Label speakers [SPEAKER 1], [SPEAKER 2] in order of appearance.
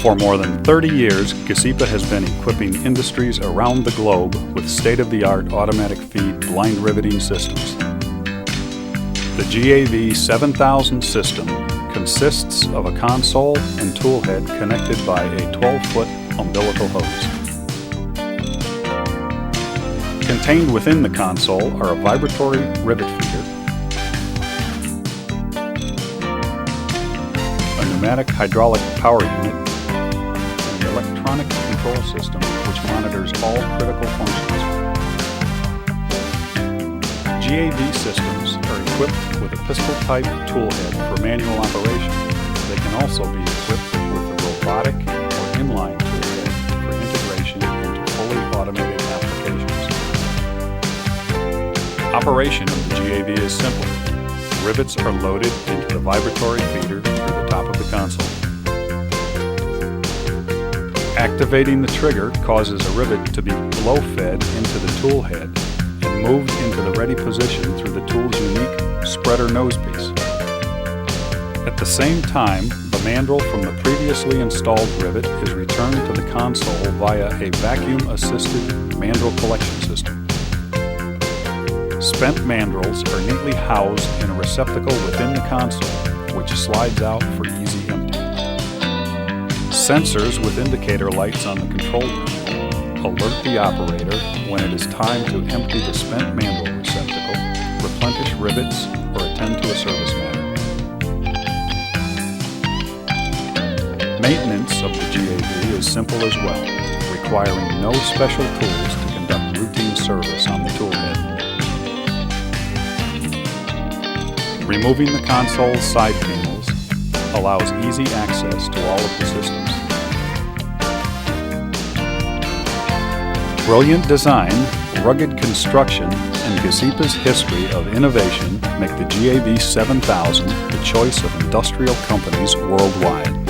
[SPEAKER 1] For more than 30 years, GSIPA has been equipping industries around the globe with state-of-the-art automatic feed blind riveting systems. The GAV 7000 system consists of a console and tool head connected by a 12-foot umbilical hose. Contained within the console are a vibratory rivet feeder, a pneumatic hydraulic power unit, and the electronic control system which monitors all critical functions. GAV systems are equipped with a pistol-type tool head for manual operation. They can also be equipped with a robotic or inline tool head for integration into fully automated applications. Operation of the GAV is simple. Rivets are loaded into the vibratory feeder through the top of the console. Activating the trigger causes a rivet to be blow-fed into the tool head and moved into the ready position through the tool's unique spreader nosepiece. At the same time, the mandrel from the previously installed rivet is returned to the console via a vacuum-assisted mandrel collection system. Spent mandrels are neatly housed in a receptacle within the console, which slides out for easy emptying. Sensors with indicator lights on the control panel alert the operator when it is time to empty the spent mandrel receptacle, replenish rivets, or attend to a service matter. Maintenance of the GAV is simple as well, requiring no special tools to conduct routine service on the tool head. Removing the console's side panels allows easy access to all of the systems. Brilliant design, rugged construction, and GSIPA's history of innovation make the GAV 7000 the choice of industrial companies worldwide.